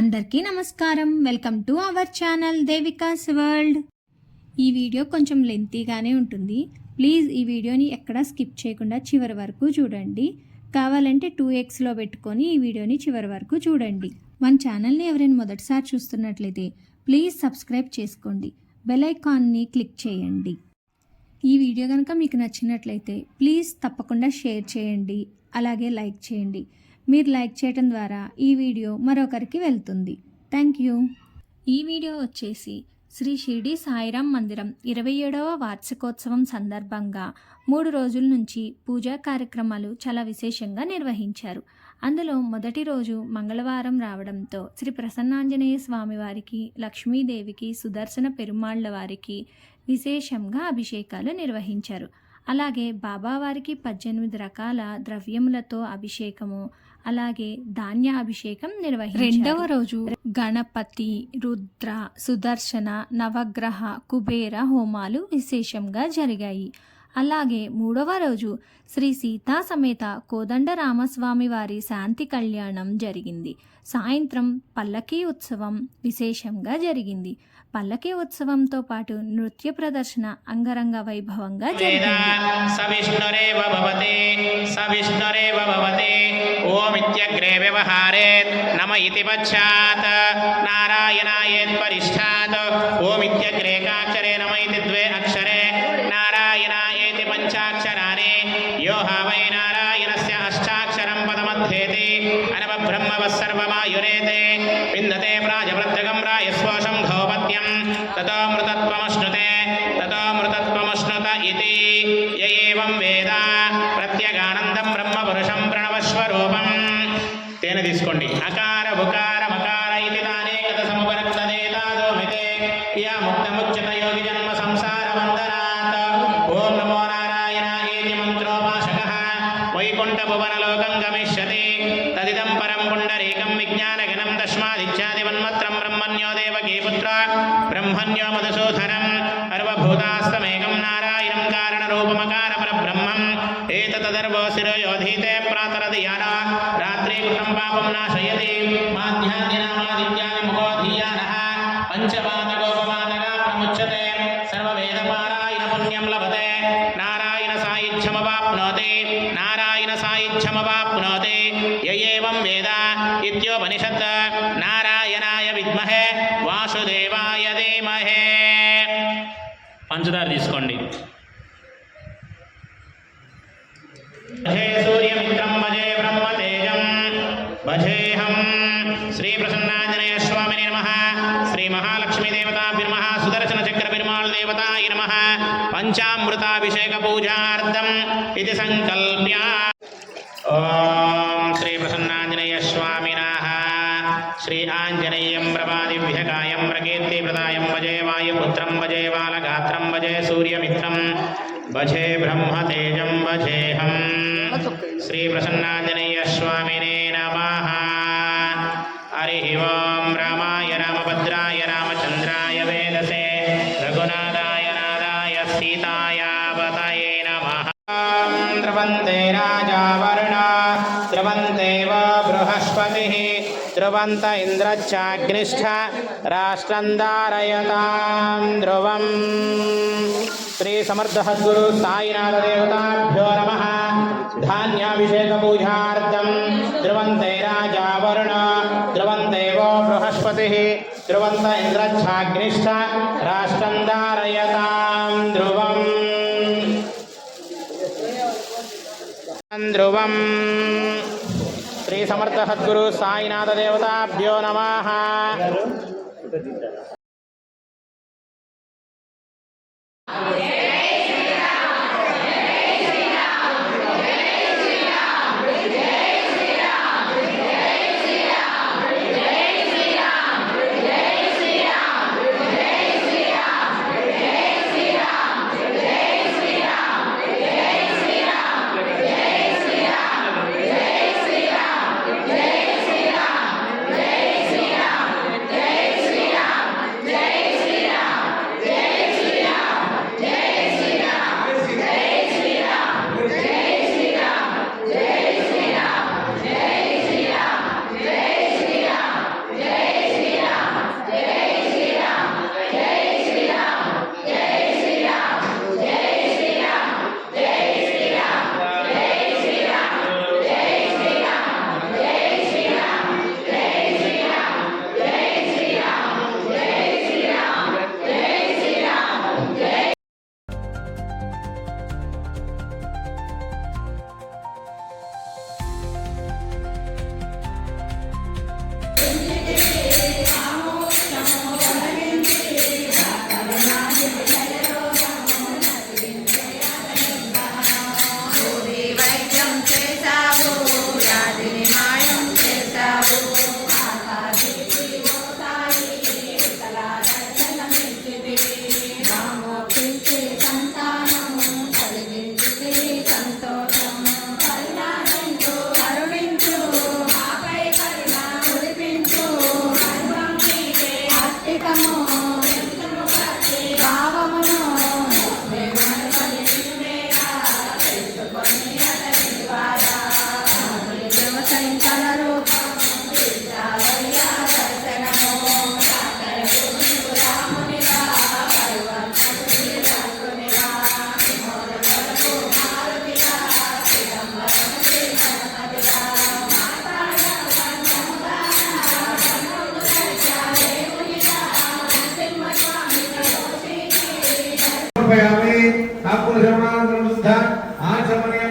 అందరికీ నమస్కారం. Welcome to our channel దేవికాస్ world. ఈ వీడియో కొంచెం లెంతీగానే ఉంటుంది. ప్లీజ్ ఈ వీడియోని ఎక్కడా స్కిప్ చేయకుండా చివరి వరకు చూడండి. కావాలంటే 2xలో పెట్టుకొని ఈ వీడియోని చివరి వరకు చూడండి. మన ఛానల్ని ఎవరైనా మొదటిసారి చూస్తున్నట్లయితే ప్లీజ్ సబ్స్క్రైబ్ చేసుకోండి. బెల్ ఐకాన్ని క్లిక్ చేయండి. ఈ వీడియో కనుక మీకు నచ్చినట్లయితే ప్లీజ్ తప్పకుండా షేర్ చేయండి, అలాగే లైక్ చేయండి. మీరు లైక్ చేయడం ద్వారా ఈ వీడియో మరొకరికి వెళ్తుంది. Thank you. ఈ వీడియో వచ్చేసి శ్రీ షిరిడి సాయిరాం మందిరం 27వ వార్షికోత్సవం సందర్భంగా 3 రోజుల నుంచి పూజా కార్యక్రమాలు చాలా విశేషంగా నిర్వహించారు. అందులో మొదటి రోజు మంగళవారం రావడంతో శ్రీ ప్రసన్నాంజనేయ స్వామి వారికి, లక్ష్మీదేవికి, సుదర్శన పెరుమాళ్ల వారికి విశేషంగా అభిషేకాలు నిర్వహించారు. అలాగే బాబావారికి 18 రకాల ద్రవ్యములతో అభిషేకము, అలాగే ధాన్య అభిషేకం నిర్వహించారు. రెండవ రోజు గణపతి, రుద్ర, సుదర్శన, నవగ్రహ, కుబేర హోమాలు విశేషంగా జరిగాయి. అలాగే మూడవ రోజు శ్రీ సీతా సమేత కోదండ రామస్వామి వారి శాంతి కళ్యాణం జరిగింది. సాయంత్రం పల్లకీ ఉత్సవం విశేషంగా జరిగింది. పల్లకీ ఉత్సవంతో పాటు నృత్య ప్రదర్శన అంగరంగ వైభవంగా జరిగింది. ఓమిత్యగ్రే వ్యవహారేత్ నమ ఇతి పశ్చాత్ నారాయణాయేత్ పరిష్టాత్ ఓమిత్యగ్రే కాక్షరే నమ ఇతి ద్వే అక్షరే నారాయణాయేతి పంచాక్షరాణి యో వై నారాయణస్య అష్టాక్షరం పదమధ్యేతి అనవబ్రహ్మవస్సర్వమాయురేతే విందతే ప్రాజవృద్ధగం రాయస్వశం ఘోపత్యం తతో మృతత్వమశ్నుతే ఇతి య ఏవం వేద ప్రత్యగానందం బ్రహ్మపురుషం ప్రణవస్వరూపం. తేన తీసుకోండి. అకార ఉకార మకార ఇది తానే కథ సముపరక్తదేతాదోమితే యా ముక్తముచ్యత యోగి జన్మ సంసార వందనాత్. ఓం నమో నారాయణ ఏతి మంత్రోపాసకః వైకుంఠ భువనలోకం గమిష్యతి. తదిదం పరం పుండరీకం విజ్ఞానగణం తస్మాదిత్యాది వన్మత్రం బ్రహ్మణ్యో దేవకీ పుత్ర బ్రహ్మణ్యో మధుసూదనం సర్వభూతాస్తమేకం నారాయణం కారణరూపమకార పరబ్రహ్మం ఏతదర్వో శిరో యోధీతే ప్రాతరదియాన రాత్రి కృతం పాపం నాశయతి మాధ్యాదినామాదిత్యాది ముఖోధీయానః పంచపాదగోపమాదగా ప్రముచ్యతే సర్వవేదపారాయణ పుణ్యం లభతే నారాయణ సాయుధ్యమవాప్నోతి య ఏవం వేద ఇత్యోపనిషత్. నారాయణాయ విద్మహే వాసుదేవాయ ధీమహే. పంచదార తీసుకోండి. భజే సూర్యమిత్రం భజే బ్రహ్మతేజం భజేహం. శ్రీ ప్రసన్నాంజనేయ స్వామినే నమః. శ్రీ మహాలక్ష్మీ దేవతాభిర్మః. సుదర్శన చక్ర పెరుమాళ్ దేవతాయ నమః. పంచామృతాభిషేక పూజార్థం ఇది సంకల్ప్య. ఓం శ్రీ ప్రసన్నాంజనేయ స్వామినః. శ్రీ ఆంజనేయం ప్రభాదివ్యకాయం ప్రకీర్తి ప్రదాయం భజే వాయుపుత్రం భజే బాలగాత్రం భజే సూర్యమిత్రం భజే బ్రహ్మతేజం భజేహం. శ్రీ ప్రసన్నాంజనేయ స్వామినే నమః. హరి ఓం. రామాయ రామభద్రాయ రామచంద్రాయ వేదసే రఘునాథాయ నాథాయ సీతాయ పతయే నమః. ద్రవంతే రాజా వరుణ ద్రవంతే బృహస్పతిః ధ్రువంత ఇంద్రశ్చాగ్నిష్ఠ రాష్ట్రం ధారయతాం ధ్రువం. శ్రీ సమర్థ సద్గురు సాయినాథ దేవతాభ్యో నమః. ధాన్యాభిషేక పూజార్థం ధ్రువంతే రాజా వరుణ ధ్రువంతే బృహస్పతిః ధ్రువంత ఇంద్రశ్చాగ్నిష్ఠ రాష్ట్రం ధారయతాం ధ్రువం. ధ్రువం. శ్రీ సమర్థ సద్గురు సాయినాథ దేవతాభ్యో నమః.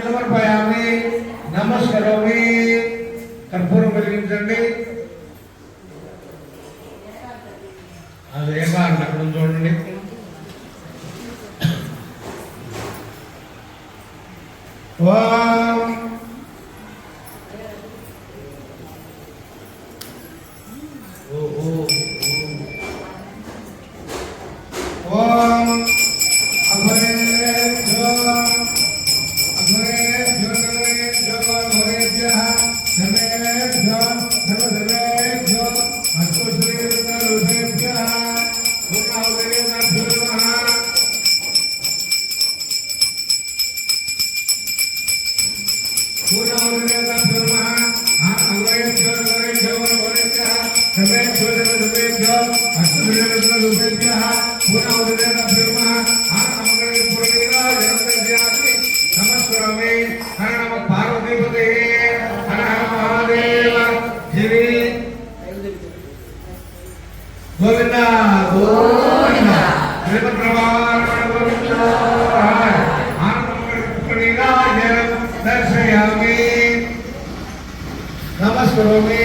సమర్పయామి నమస్కరోమి కర్పూరం వెలిగించండి అది ఏమా అక్కడ చూడండి ఓం ఓం గోవిందా గోవిందా దర్శయామి నమస్కరోమి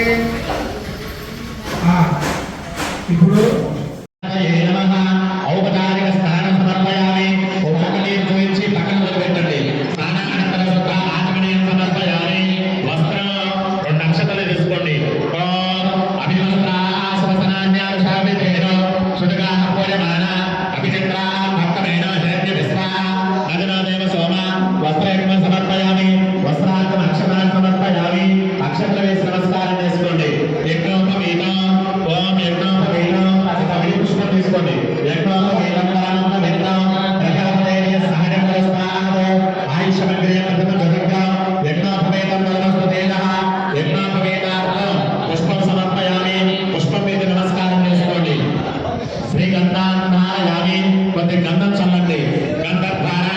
ఇప్పుడు ఔపచారిక స్నానం సమర్పయామి ఉపకరణీయం చూపించి పక్కన పెట్టండి స్నానానంతరం ఆచమనీయం సమర్పయామి వస్త్రం 2 అక్షతలు తీసుకోండి అభివస్త్రాసవసనాన్యానుషావిధేనో సుడుగా పూజమాన అభిచిత్రా భక్తమేన శరణ్య విశ్వా నదినా దేవ సోమ వస్త్రయజ్ఞ సమర్పయామి వస్త్రార్థం అక్షతాన్ని సమర్పయామి అక్షతలు వేసి నమస్కారం చేసుకోండి యజ్ఞోపవీతం ఓం యజ్ఞోపవీతం అది పుష్పం తీసుకోండి యజ్ఞోపవీతం విందాం ప్రజాపదేయ సహజం ఆయుష్మగ్రే యజ్ఞోపవేతం యజ్ఞోపవేతార్థం పుష్పం సమర్పయామి పుష్పం మీద నమస్కారం చేసుకోండి శ్రీగంధాయామి కొద్ది గంధం చల్లండి గంధర్ధారా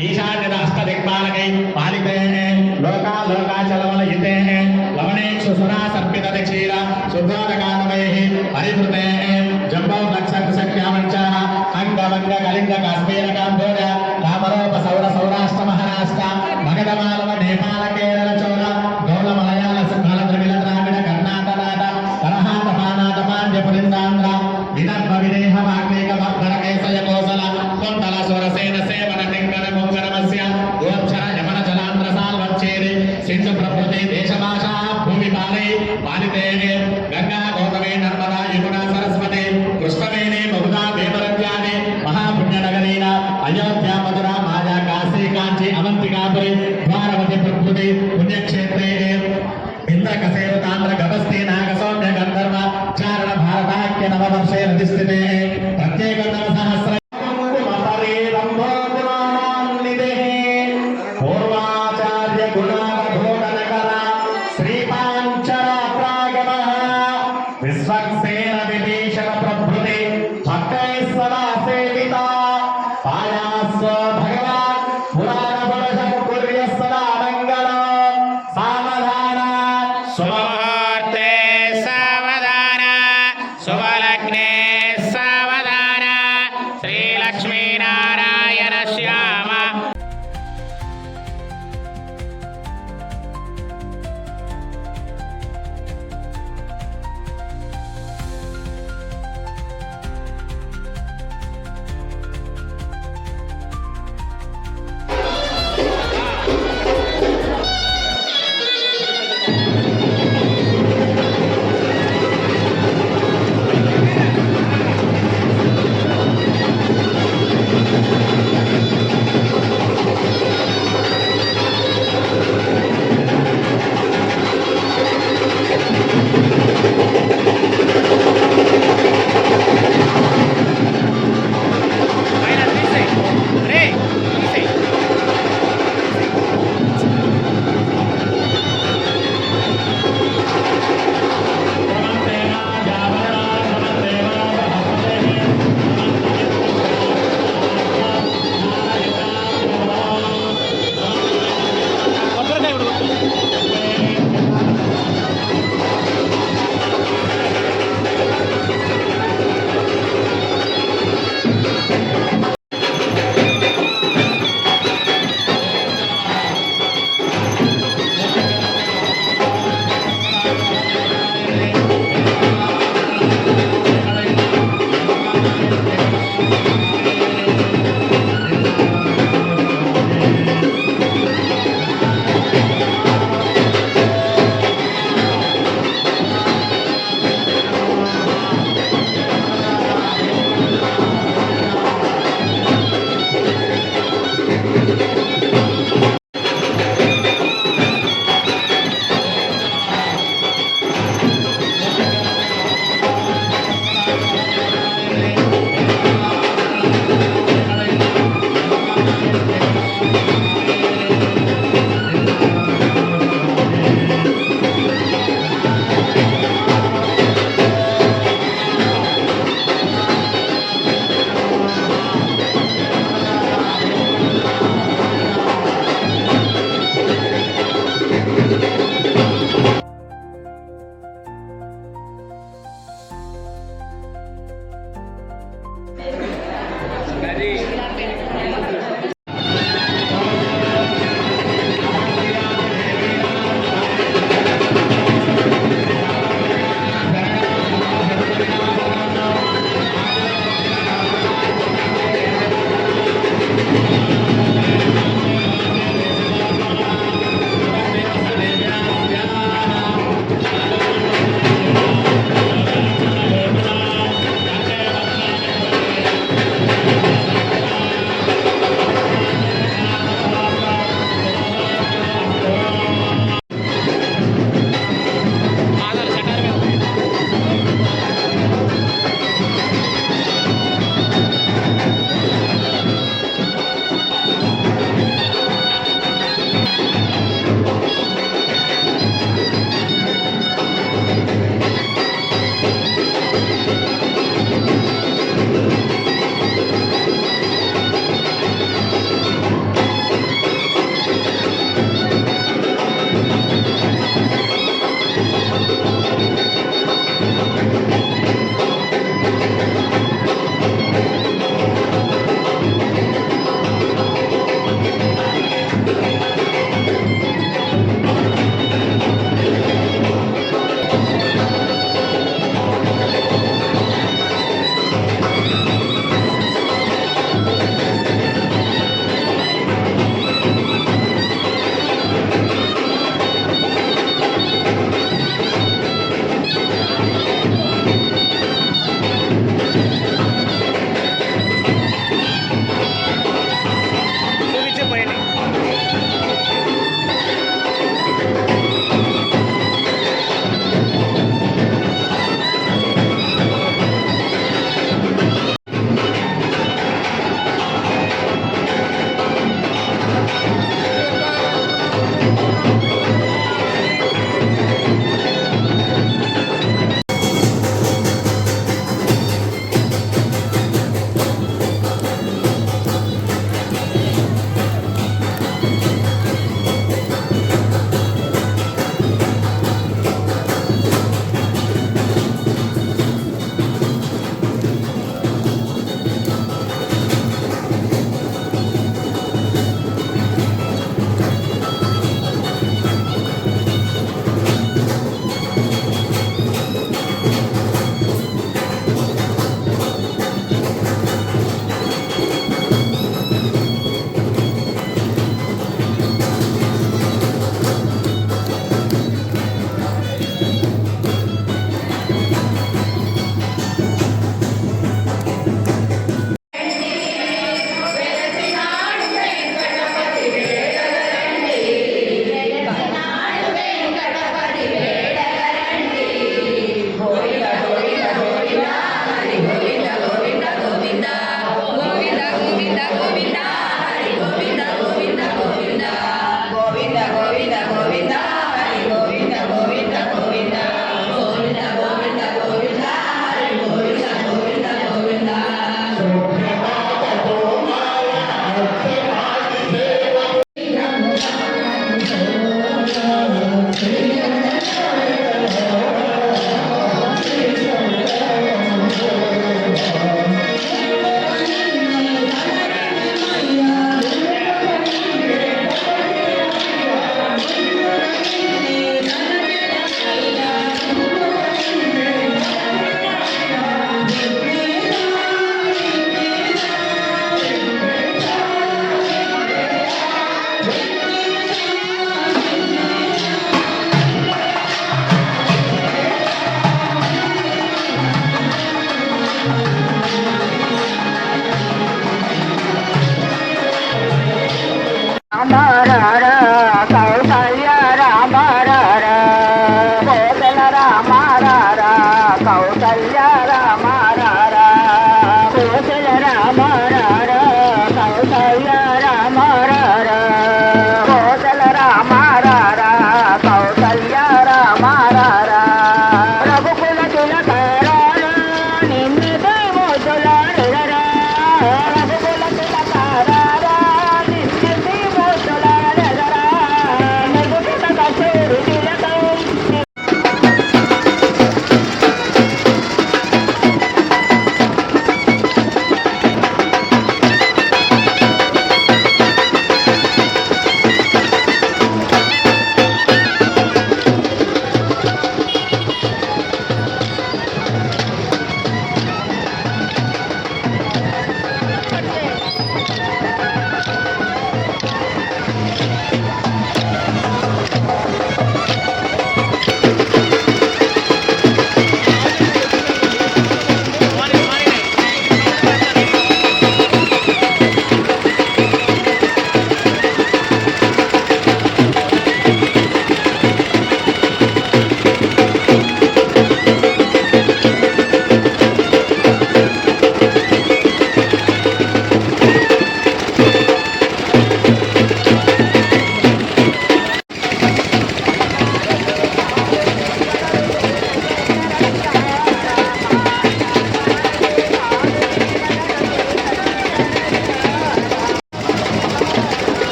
ईशान्यद अष्टदिक्पालकै पालिते लोका लोकाचलवलयिते लवणेक्षु सुरा सर्पित क्षीर शुद्धोदकानमैः परिवृते जम्बौ नक्षत्रसख्यामञ्चाः अङ्गवङ्ग कलिङ्ग काश्मीर काम्बोज कामरोप सौर सौराष्ट्र महाराष्ट्र मगधमालव नेपाल केरल चोर गौल मलयाल सिंहल द्रविड़ द्राविड कर्णाटक करहाट पानाट पाण्ड्य पुलिन्दान्ध्र विदर्भ विदेह वाग्देक वर्धन केसय कोसल कुन्तल सुरसेन सेवन टिङ्गन मुङ्गनमस्य गोक्षर यमन जलान्द्र साल्वच्छेदे सिन्धु प्रभृति देशभाषा भूमिपालै पालिते गंगा गौतमी नर्मदा यमुना सरस्वती कृष्णवेणी बहुधा देवरत्यानि महापुण्यनगरीण अयोध्या मथुरा माया काशी कांची अवंतिकापुरी द्वारवती प्रभृति पुण्यक्षेत्रे పార్శ్వే నదిస్థితే ప్రత్యేకం సహస్ర పూర్వాచార్య గుణావధోదనకర శ్రీపాంచరాత్రాగమ విశ్వక్సేన విభీషణ ప్రభృతి భక్తై సదా సేవిత పాయాస్వ భగవాన్ పురాణ పురుషం కుర్య సదా మంగళ సావధాన సుముహూర్తే సావధాన శుభలగ్నే సావధాన శ్రీలక్ష్మీనారాయణ శ్యామ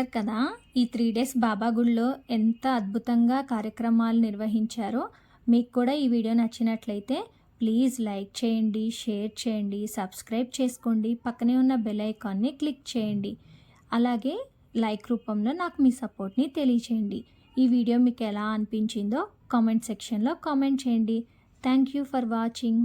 చూశారు కదా, ఈ 3 డేస్ బాబా గుడిలో ఎంత అద్భుతంగా కార్యక్రమాలు నిర్వహించారో. మీకు కూడా ఈ వీడియో నచ్చినట్లయితే ప్లీజ్ లైక్ చేయండి, షేర్ చేయండి, సబ్స్క్రైబ్ చేసుకోండి, పక్కనే ఉన్న బెల్ ఐకాన్ని క్లిక్ చేయండి. అలాగే లైక్ రూపంలో నాకు మీ సపోర్ట్ని తెలియచేయండి. ఈ వీడియో మీకు ఎలా అనిపించిందో కామెంట్ సెక్షన్లో కామెంట్ చేయండి. Thank you for watching.